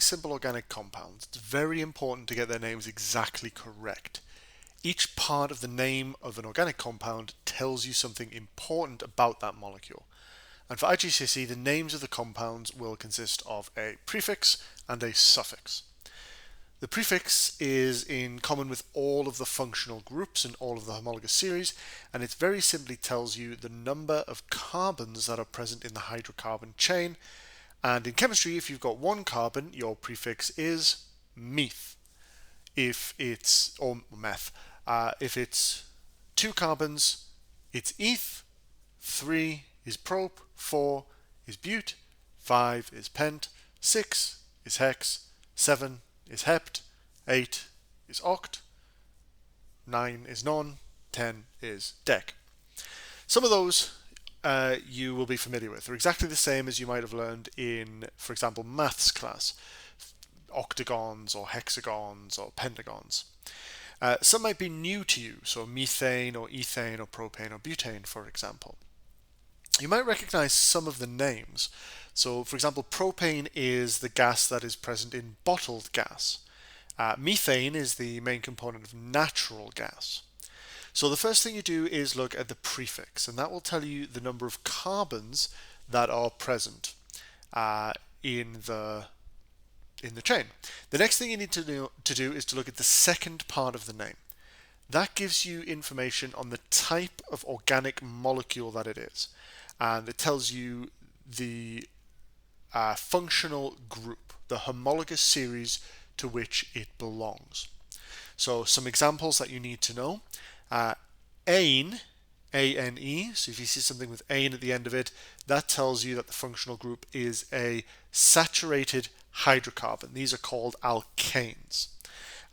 simple organic compounds, it's very important to get their names exactly correct. Each part of the name of an organic compound tells you something important about that molecule. And for IGCSE, the names of the compounds will consist of a prefix and a suffix. The prefix is in common with all of the functional groups and all of the homologous series, and it very simply tells you the number of carbons that are present in the hydrocarbon chain. And in chemistry, if you've got one carbon, your prefix is meth. Or meth. If it's two carbons, it's eth. 3 is prop. 4 is bute. 5 is pent. 6 is hex. 7 is hept. 8 is oct. 9 is non. 10 is dec. Some of those you will be familiar with. They're exactly the same as you might have learned in, for example, maths class. Octagons or hexagons or pentagons. Some might be new to you, so methane or ethane or propane or butane, for example. You might recognize some of the names. So, for example, propane is the gas that is present in bottled gas. Methane is the main component of natural gas. So the first thing you do is look at the prefix, and that will tell you the number of carbons that are present in the chain. The next thing you need to do is to look at the second part of the name. That gives you information on the type of organic molecule that it is, and it tells you the functional group, the homologous series to which it belongs. So some examples that you need to know. Ane, A-N-E, so if you see something with ane at the end of it, that tells you that the functional group is a saturated hydrocarbon. These are called alkanes.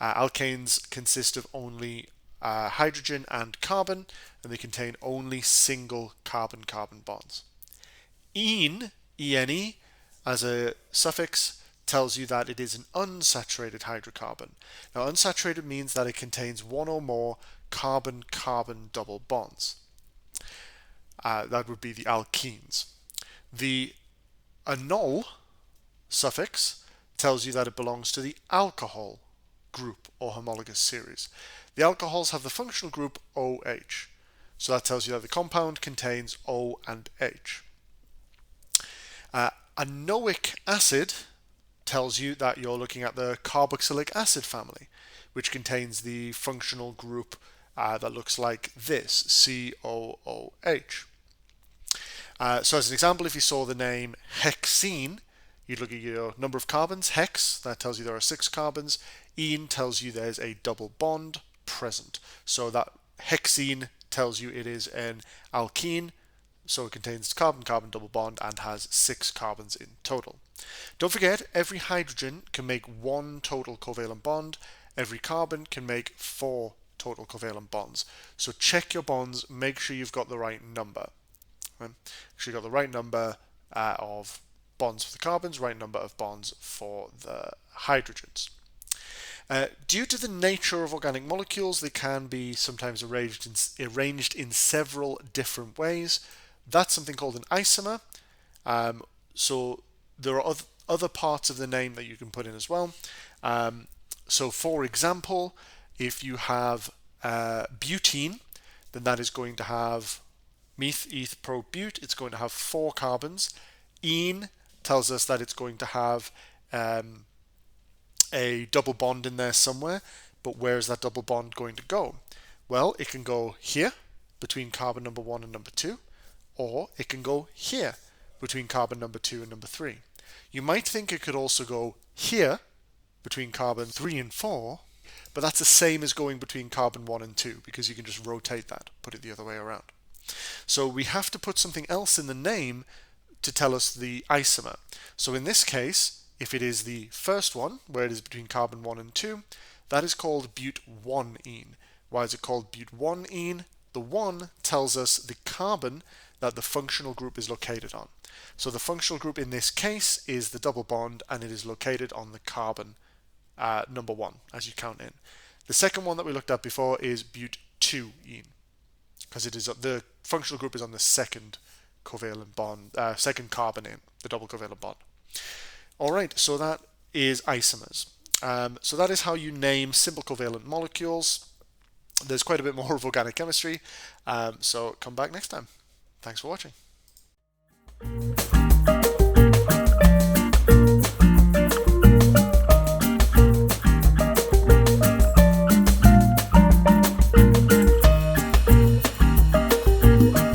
Alkanes consist of only hydrogen and carbon, and they contain only single carbon-carbon bonds. Ene, E-N-E, as a suffix, tells you that it is an unsaturated hydrocarbon. Now, unsaturated means that it contains one or more carbon-carbon double bonds. That would be the alkenes. The anol suffix tells you that it belongs to the alcohol group or homologous series. The alcohols have the functional group OH. So that tells you that the compound contains O and H. Anoic acid tells you that you're looking at the carboxylic acid family, which contains the functional group that looks like this, COOH. So as an example, if you saw the name hexene, you'd look at your number of carbons, hex, that tells you there are 6 carbons. Ene tells you there's a double bond present. So that hexene tells you it is an alkene, so it contains carbon-carbon double bond and has 6 carbons in total. Don't forget, every hydrogen can make 1 total covalent bond. Every carbon can make 4 total covalent bonds. So check your bonds, make sure you've got the right number. Make sure you've got the right number of bonds for the carbons, right number of bonds for the hydrogens. Due to the nature of organic molecules, they can be sometimes arranged in several different ways. That's something called an isomer. So there are other parts of the name that you can put in as well. So for example, if you have butene, then that is going to have meth, eth, pro, bute. It's going to have 4 carbons. Ene tells us that it's going to have a double bond in there somewhere, but where is that double bond going to go? Well, it can go here between carbon number 1 and number 2, or it can go here between carbon number 2 and number 3. You might think it could also go here between carbon 3 and 4, but that's the same as going between carbon 1 and 2, because you can just rotate that, put it the other way around. So we have to put something else in the name to tell us the isomer. So in this case, if it is the first one, where it is between carbon 1 and 2, that is called but1-ene. Why is it called but1-ene? The 1 tells us the carbon that the functional group is located on. So the functional group in this case is the double bond, and it is located on the carbon number 1 as you count in. The second one that we looked at before is but2-ene, because it is the functional group is on the second covalent bond, second carbon in the double covalent bond. All right, so that is isomers. So that is how you name simple covalent molecules. There's quite a bit more of organic chemistry, so come back next time. Thanks for watching.